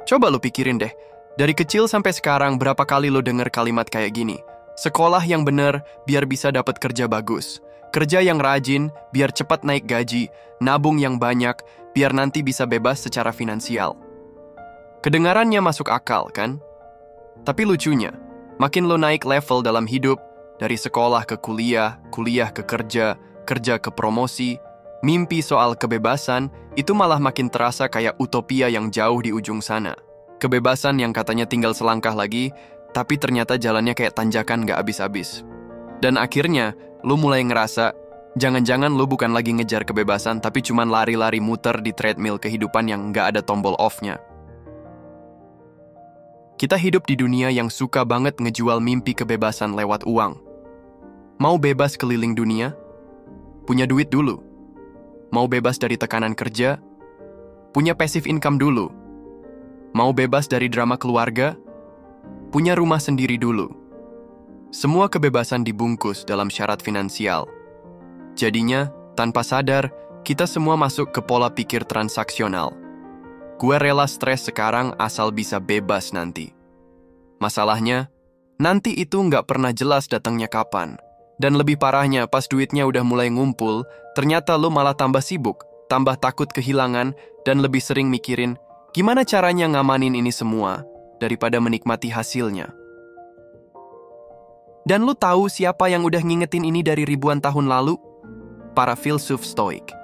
Coba lo pikirin deh, dari kecil sampai sekarang berapa kali lo denger kalimat kayak gini? Sekolah yang bener biar bisa dapat kerja bagus. Kerja yang rajin biar cepat naik gaji. Nabung yang banyak biar nanti bisa bebas secara finansial. Kedengarannya masuk akal, kan? Tapi lucunya, makin lo naik level dalam hidup, dari sekolah ke kuliah, kuliah ke kerja, kerja ke promosi, mimpi soal kebebasan itu malah makin terasa kayak utopia yang jauh di ujung sana. Kebebasan yang katanya tinggal selangkah lagi, tapi ternyata jalannya kayak tanjakan gak habis-habis. Dan akhirnya, lo mulai ngerasa, jangan-jangan lo bukan lagi ngejar kebebasan, tapi cuman lari-lari muter di treadmill kehidupan yang gak ada tombol off-nya. Kita hidup di dunia yang suka banget ngejual mimpi kebebasan lewat uang. Mau bebas keliling dunia? Punya duit dulu. Mau bebas dari tekanan kerja? Punya passive income dulu. Mau bebas dari drama keluarga? Punya rumah sendiri dulu. Semua kebebasan dibungkus dalam syarat finansial. Jadinya, tanpa sadar, kita semua masuk ke pola pikir transaksional. Gue rela stres sekarang asal bisa bebas nanti. Masalahnya, nanti itu nggak pernah jelas datangnya kapan. Dan lebih parahnya, pas duitnya udah mulai ngumpul, ternyata lo malah tambah sibuk, tambah takut kehilangan, dan lebih sering mikirin, gimana caranya ngamanin ini semua, daripada menikmati hasilnya. Dan lo tahu siapa yang udah ngingetin ini dari ribuan tahun lalu? Para filsuf Stoik.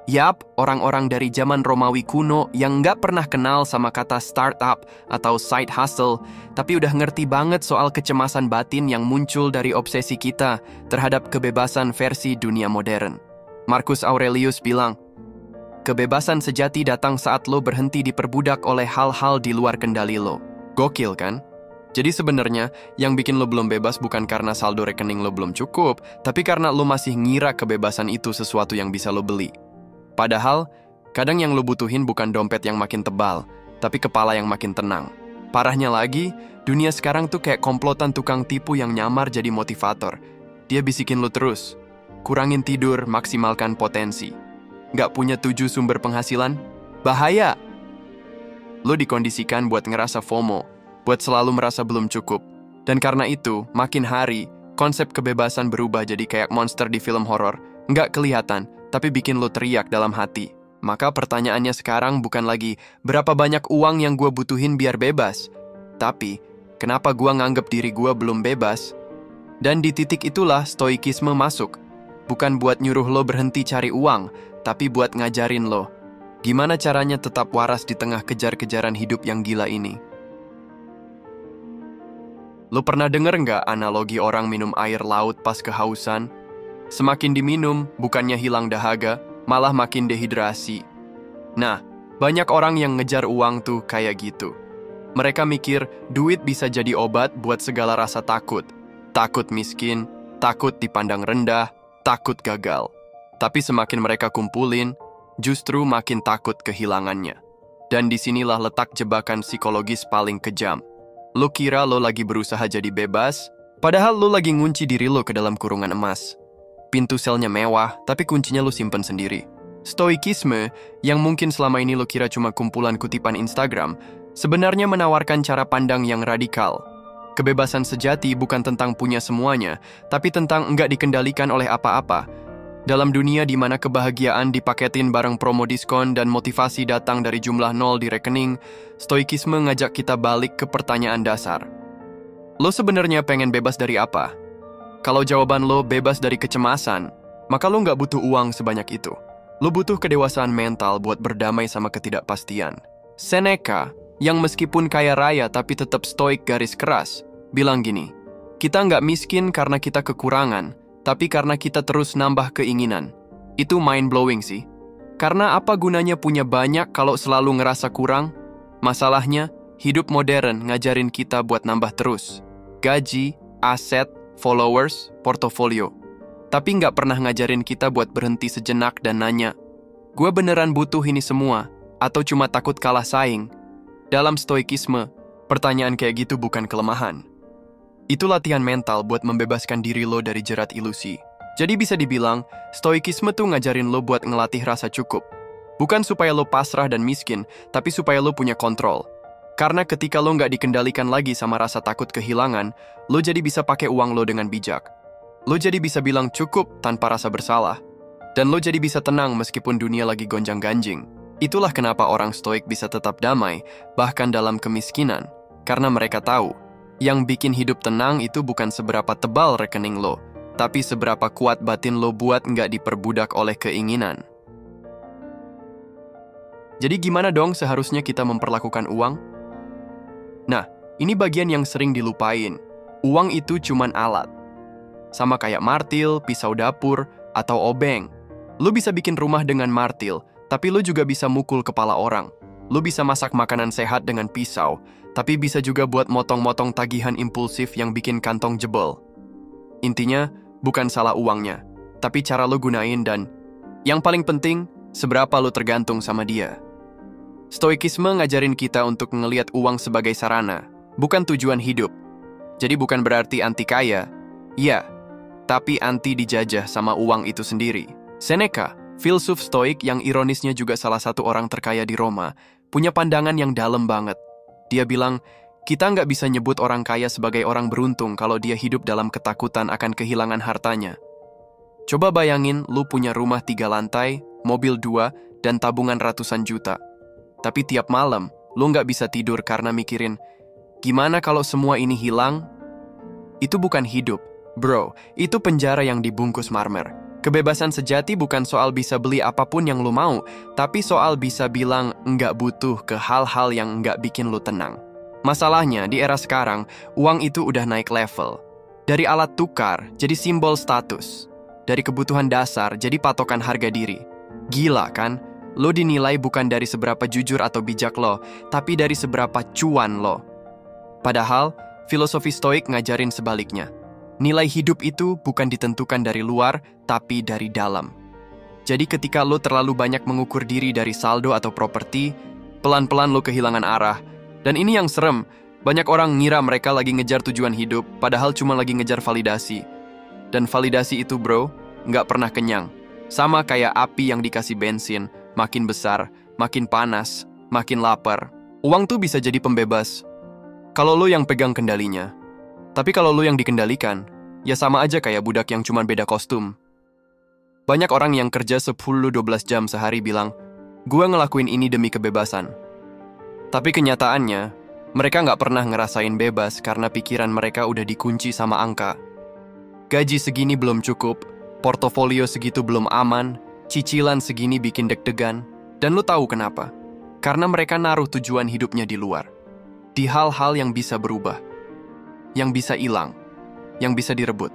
Yap, orang-orang dari zaman Romawi kuno yang nggak pernah kenal sama kata startup atau side hustle, tapi udah ngerti banget soal kecemasan batin yang muncul dari obsesi kita terhadap kebebasan versi dunia modern. Marcus Aurelius bilang, kebebasan sejati datang saat lo berhenti diperbudak oleh hal-hal di luar kendali lo. Gokil kan? Jadi sebenarnya yang bikin lo belum bebas bukan karena saldo rekening lo belum cukup, tapi karena lo masih ngira kebebasan itu sesuatu yang bisa lo beli. Padahal, kadang yang lo butuhin bukan dompet yang makin tebal, tapi kepala yang makin tenang. Parahnya lagi, dunia sekarang tuh kayak komplotan tukang tipu yang nyamar jadi motivator. Dia bisikin lo terus, kurangin tidur, maksimalkan potensi. Nggak punya 7 sumber penghasilan? Bahaya! Lo dikondisikan buat ngerasa FOMO, buat selalu merasa belum cukup. Dan karena itu, makin hari, konsep kebebasan berubah jadi kayak monster di film horor. Nggak kelihatan, tapi bikin lo teriak dalam hati. Maka pertanyaannya sekarang bukan lagi berapa banyak uang yang gue butuhin biar bebas, tapi kenapa gue nganggep diri gue belum bebas? Dan di titik itulah stoikisme masuk. Bukan buat nyuruh lo berhenti cari uang, tapi buat ngajarin lo gimana caranya tetap waras di tengah kejar-kejaran hidup yang gila ini. Lo pernah denger nggak analogi orang minum air laut pas kehausan? Semakin diminum, bukannya hilang dahaga, malah makin dehidrasi. Nah, banyak orang yang ngejar uang tuh kayak gitu. Mereka mikir duit bisa jadi obat buat segala rasa takut. Takut miskin, takut dipandang rendah, takut gagal. Tapi semakin mereka kumpulin, justru makin takut kehilangannya. Dan disinilah letak jebakan psikologis paling kejam. Lo kira lo lagi berusaha jadi bebas, padahal lo lagi ngunci diri lo ke dalam kurungan emas. Pintu selnya mewah, tapi kuncinya lo simpen sendiri. Stoikisme, yang mungkin selama ini lo kira cuma kumpulan kutipan Instagram, sebenarnya menawarkan cara pandang yang radikal. Kebebasan sejati bukan tentang punya semuanya, tapi tentang enggak dikendalikan oleh apa-apa. Dalam dunia di mana kebahagiaan dipaketin bareng promo diskon dan motivasi datang dari jumlah nol di rekening, stoikisme ngajak kita balik ke pertanyaan dasar. Lo sebenarnya pengen bebas dari apa? Kalau jawaban lo bebas dari kecemasan, maka lo nggak butuh uang sebanyak itu. Lo butuh kedewasaan mental buat berdamai sama ketidakpastian. Seneca, yang meskipun kaya raya tapi tetap stoik garis keras, bilang gini, kita nggak miskin karena kita kekurangan, tapi karena kita terus nambah keinginan. Itu mind-blowing sih. Karena apa gunanya punya banyak kalau selalu ngerasa kurang? Masalahnya, hidup modern ngajarin kita buat nambah terus. Gaji, aset, followers, portofolio. Tapi nggak pernah ngajarin kita buat berhenti sejenak dan nanya, gue beneran butuh ini semua, atau cuma takut kalah saing? Dalam stoikisme, pertanyaan kayak gitu bukan kelemahan. Itu latihan mental buat membebaskan diri lo dari jerat ilusi. Jadi bisa dibilang, stoikisme tuh ngajarin lo buat ngelatih rasa cukup. Bukan supaya lo pasrah dan miskin, tapi supaya lo punya kontrol. Karena ketika lo nggak dikendalikan lagi sama rasa takut kehilangan, lo jadi bisa pakai uang lo dengan bijak. Lo jadi bisa bilang cukup tanpa rasa bersalah. Dan lo jadi bisa tenang meskipun dunia lagi gonjang-ganjing. Itulah kenapa orang stoik bisa tetap damai, bahkan dalam kemiskinan. Karena mereka tahu, yang bikin hidup tenang itu bukan seberapa tebal rekening lo, tapi seberapa kuat batin lo buat nggak diperbudak oleh keinginan. Jadi gimana dong seharusnya kita memperlakukan uang? Nah, ini bagian yang sering dilupain. Uang itu cuman alat. Sama kayak martil, pisau dapur, atau obeng. Lo bisa bikin rumah dengan martil, tapi lo juga bisa mukul kepala orang. Lo bisa masak makanan sehat dengan pisau, tapi bisa juga buat motong-motong tagihan impulsif yang bikin kantong jebol. Intinya, bukan salah uangnya, tapi cara lo gunain dan yang paling penting, seberapa lo tergantung sama dia. Stoikisme ngajarin kita untuk ngelihat uang sebagai sarana, bukan tujuan hidup. Jadi bukan berarti anti kaya, ya, tapi anti dijajah sama uang itu sendiri. Seneca, filsuf stoik yang ironisnya juga salah satu orang terkaya di Roma, punya pandangan yang dalam banget. Dia bilang, kita nggak bisa nyebut orang kaya sebagai orang beruntung kalau dia hidup dalam ketakutan akan kehilangan hartanya. Coba bayangin lu punya rumah 3 lantai, mobil 2, dan tabungan ratusan juta. Tapi tiap malam, lu nggak bisa tidur karena mikirin, gimana kalau semua ini hilang? Itu bukan hidup, bro. Itu penjara yang dibungkus marmer. Kebebasan sejati bukan soal bisa beli apapun yang lu mau, tapi soal bisa bilang nggak butuh ke hal-hal yang nggak bikin lu tenang. Masalahnya, di era sekarang, uang itu udah naik level. Dari alat tukar, jadi simbol status. Dari kebutuhan dasar, jadi patokan harga diri. Gila kan? Lo dinilai bukan dari seberapa jujur atau bijak lo, tapi dari seberapa cuan lo. Padahal, filosofi stoik ngajarin sebaliknya. Nilai hidup itu bukan ditentukan dari luar, tapi dari dalam. Jadi ketika lo terlalu banyak mengukur diri dari saldo atau properti, pelan-pelan lo kehilangan arah. Dan ini yang serem, banyak orang ngira mereka lagi ngejar tujuan hidup, padahal cuma lagi ngejar validasi. Dan validasi itu bro, nggak pernah kenyang. Sama kayak api yang dikasih bensin, makin besar, makin panas, makin lapar. Uang tuh bisa jadi pembebas, kalau lo yang pegang kendalinya. Tapi kalau lo yang dikendalikan, ya sama aja kayak budak yang cuma beda kostum. Banyak orang yang kerja 10-12 jam sehari bilang, gue ngelakuin ini demi kebebasan. Tapi kenyataannya, mereka nggak pernah ngerasain bebas karena pikiran mereka udah dikunci sama angka. Gaji segini belum cukup, portofolio segitu belum aman, cicilan segini bikin deg-degan. Dan lo tahu kenapa? Karena mereka naruh tujuan hidupnya di luar. Di hal-hal yang bisa berubah. Yang bisa hilang, yang bisa direbut.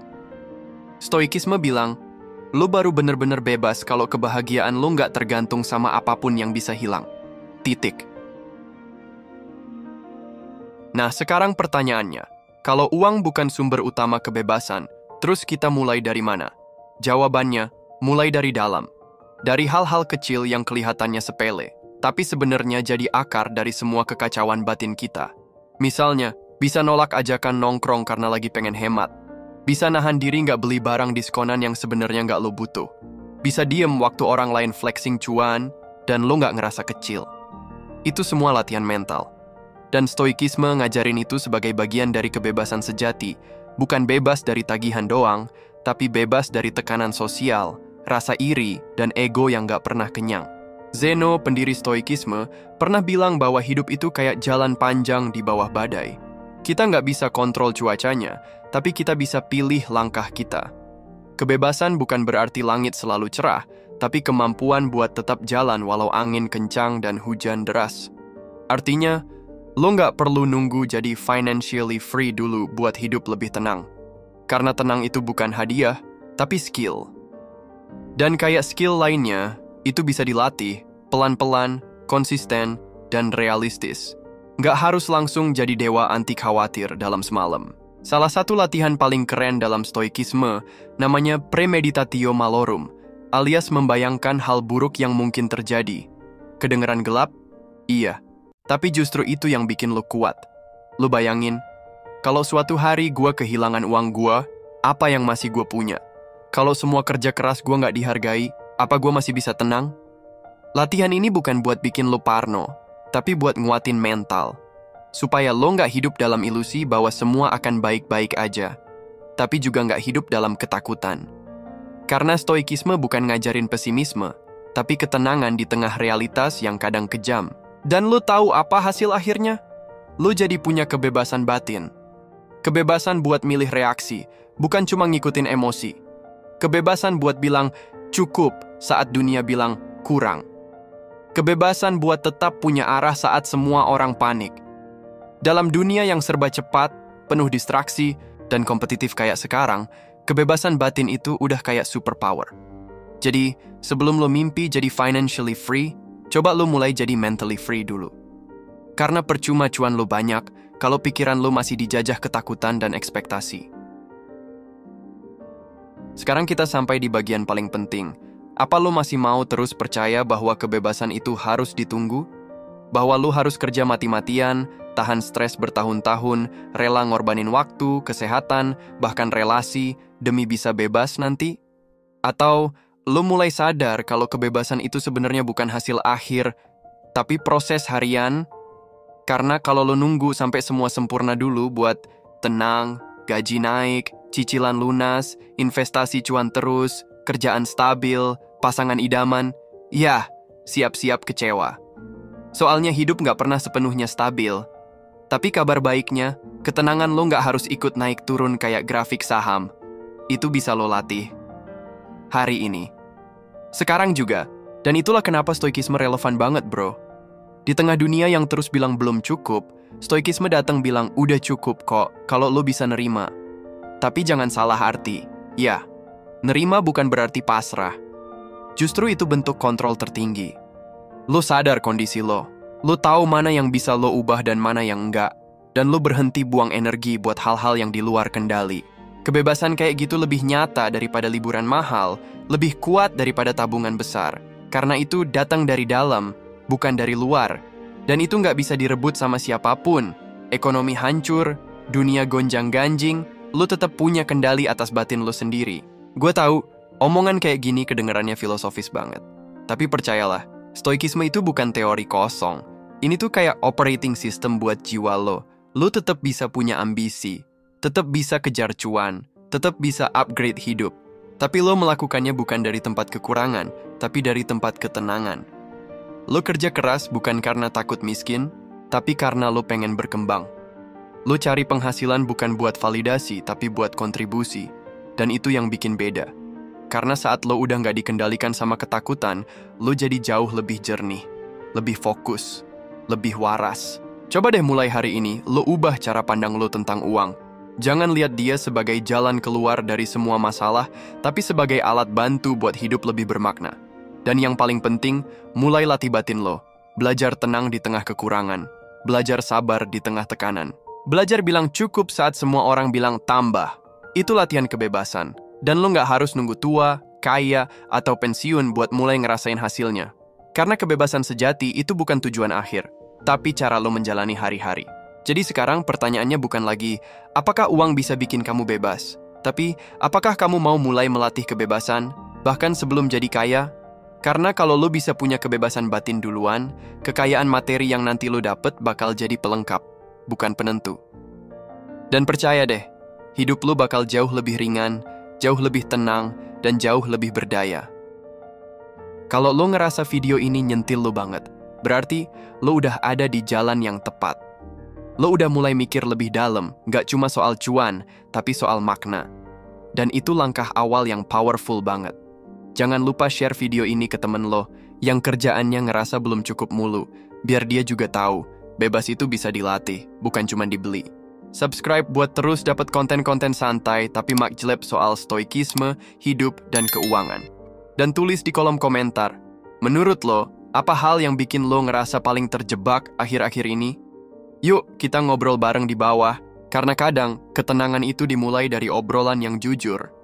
Stoikisme bilang, lo baru bener-bener bebas kalau kebahagiaan lo nggak tergantung sama apapun yang bisa hilang. Titik. Nah, sekarang pertanyaannya, kalau uang bukan sumber utama kebebasan, terus kita mulai dari mana? Jawabannya, mulai dari dalam. Dari hal-hal kecil yang kelihatannya sepele, tapi sebenarnya jadi akar dari semua kekacauan batin kita. Misalnya, bisa nolak ajakan nongkrong karena lagi pengen hemat. Bisa nahan diri nggak beli barang diskonan yang sebenarnya nggak lo butuh. Bisa diem waktu orang lain flexing cuan, dan lo nggak ngerasa kecil. Itu semua latihan mental. Dan stoikisme ngajarin itu sebagai bagian dari kebebasan sejati, bukan bebas dari tagihan doang, tapi bebas dari tekanan sosial, rasa iri, dan ego yang nggak pernah kenyang. Zeno, pendiri stoikisme, pernah bilang bahwa hidup itu kayak jalan panjang di bawah badai. Kita nggak bisa kontrol cuacanya, tapi kita bisa pilih langkah kita. Kebebasan bukan berarti langit selalu cerah, tapi kemampuan buat tetap jalan walau angin kencang dan hujan deras. Artinya, lo nggak perlu nunggu jadi financially free dulu buat hidup lebih tenang. Karena tenang itu bukan hadiah, tapi skill. Dan kayak skill lainnya, itu bisa dilatih, pelan-pelan, konsisten, dan realistis. Nggak harus langsung jadi dewa anti khawatir dalam semalam. Salah satu latihan paling keren dalam stoikisme namanya premeditatio malorum, alias membayangkan hal buruk yang mungkin terjadi. Kedengeran gelap? Iya. Tapi justru itu yang bikin lo kuat. Lo bayangin, kalau suatu hari gue kehilangan uang gue, apa yang masih gue punya? Kalau semua kerja keras gue nggak dihargai, apa gue masih bisa tenang? Latihan ini bukan buat bikin lo parno, tapi buat nguatin mental. Supaya lo nggak hidup dalam ilusi bahwa semua akan baik-baik aja, tapi juga nggak hidup dalam ketakutan. Karena stoikisme bukan ngajarin pesimisme, tapi ketenangan di tengah realitas yang kadang kejam. Dan lo tahu apa hasil akhirnya? Lo jadi punya kebebasan batin. Kebebasan buat milih reaksi, bukan cuma ngikutin emosi. Kebebasan buat bilang cukup saat dunia bilang kurang. Kebebasan buat tetap punya arah saat semua orang panik. Dalam dunia yang serba cepat, penuh distraksi, dan kompetitif kayak sekarang, kebebasan batin itu udah kayak superpower. Jadi, sebelum lo mimpi jadi financially free, coba lo mulai jadi mentally free dulu. Karena percuma cuan lo banyak, kalau pikiran lo masih dijajah ketakutan dan ekspektasi. Sekarang kita sampai di bagian paling penting. Apa lo masih mau terus percaya bahwa kebebasan itu harus ditunggu? Bahwa lo harus kerja mati-matian, tahan stres bertahun-tahun, rela ngorbanin waktu, kesehatan, bahkan relasi, demi bisa bebas nanti? Atau lo mulai sadar kalau kebebasan itu sebenarnya bukan hasil akhir, tapi proses harian? Karena kalau lo nunggu sampai semua sempurna dulu buat tenang, gaji naik, cicilan lunas, investasi cuan terus, kerjaan stabil, pasangan idaman, ya, siap-siap kecewa. Soalnya hidup nggak pernah sepenuhnya stabil. Tapi kabar baiknya, ketenangan lo nggak harus ikut naik turun kayak grafik saham. Itu bisa lo latih. Hari ini. Sekarang juga. Dan itulah kenapa stoikisme relevan banget, bro. Di tengah dunia yang terus bilang belum cukup, stoikisme datang bilang udah cukup kok kalau lo bisa nerima. Tapi jangan salah arti. Ya, nerima bukan berarti pasrah. Justru itu bentuk kontrol tertinggi. Lo sadar kondisi lo. Lo tahu mana yang bisa lo ubah dan mana yang enggak. Dan lo berhenti buang energi buat hal-hal yang di luar kendali. Kebebasan kayak gitu lebih nyata daripada liburan mahal, lebih kuat daripada tabungan besar. Karena itu datang dari dalam, bukan dari luar. Dan itu nggak bisa direbut sama siapapun. Ekonomi hancur, dunia gonjang-ganjing, lo tetap punya kendali atas batin lo sendiri. Gue tahu, omongan kayak gini kedengarannya filosofis banget. Tapi percayalah, stoikisme itu bukan teori kosong. Ini tuh kayak operating system buat jiwa lo. Lo tetap bisa punya ambisi, tetap bisa kejar cuan, tetap bisa upgrade hidup. Tapi lo melakukannya bukan dari tempat kekurangan, tapi dari tempat ketenangan. Lo kerja keras bukan karena takut miskin, tapi karena lo pengen berkembang. Lo cari penghasilan bukan buat validasi, tapi buat kontribusi. Dan itu yang bikin beda. Karena saat lo udah nggak dikendalikan sama ketakutan, lo jadi jauh lebih jernih, lebih fokus, lebih waras. Coba deh mulai hari ini, lo ubah cara pandang lo tentang uang. Jangan lihat dia sebagai jalan keluar dari semua masalah, tapi sebagai alat bantu buat hidup lebih bermakna. Dan yang paling penting, mulai latih batin lo. Belajar tenang di tengah kekurangan. Belajar sabar di tengah tekanan. Belajar bilang cukup saat semua orang bilang tambah. Itu latihan kebebasan. Dan lo nggak harus nunggu tua, kaya, atau pensiun buat mulai ngerasain hasilnya. Karena kebebasan sejati itu bukan tujuan akhir, tapi cara lo menjalani hari-hari. Jadi sekarang pertanyaannya bukan lagi, apakah uang bisa bikin kamu bebas? Tapi, apakah kamu mau mulai melatih kebebasan, bahkan sebelum jadi kaya? Karena kalau lo bisa punya kebebasan batin duluan, kekayaan materi yang nanti lo dapet bakal jadi pelengkap, bukan penentu. Dan percaya deh, hidup lo bakal jauh lebih ringan, jauh lebih tenang, dan jauh lebih berdaya. Kalau lo ngerasa video ini nyentil lo banget, berarti lo udah ada di jalan yang tepat. Lo udah mulai mikir lebih dalam, gak cuma soal cuan, tapi soal makna. Dan itu langkah awal yang powerful banget. Jangan lupa share video ini ke temen lo, yang kerjaannya ngerasa belum cukup mulu, biar dia juga tahu, bebas itu bisa dilatih, bukan cuma dibeli. Subscribe buat terus dapat konten-konten santai tapi makjleb soal stoikisme, hidup, dan keuangan. Dan tulis di kolom komentar, menurut lo, apa hal yang bikin lo ngerasa paling terjebak akhir-akhir ini? Yuk, kita ngobrol bareng di bawah, karena kadang ketenangan itu dimulai dari obrolan yang jujur.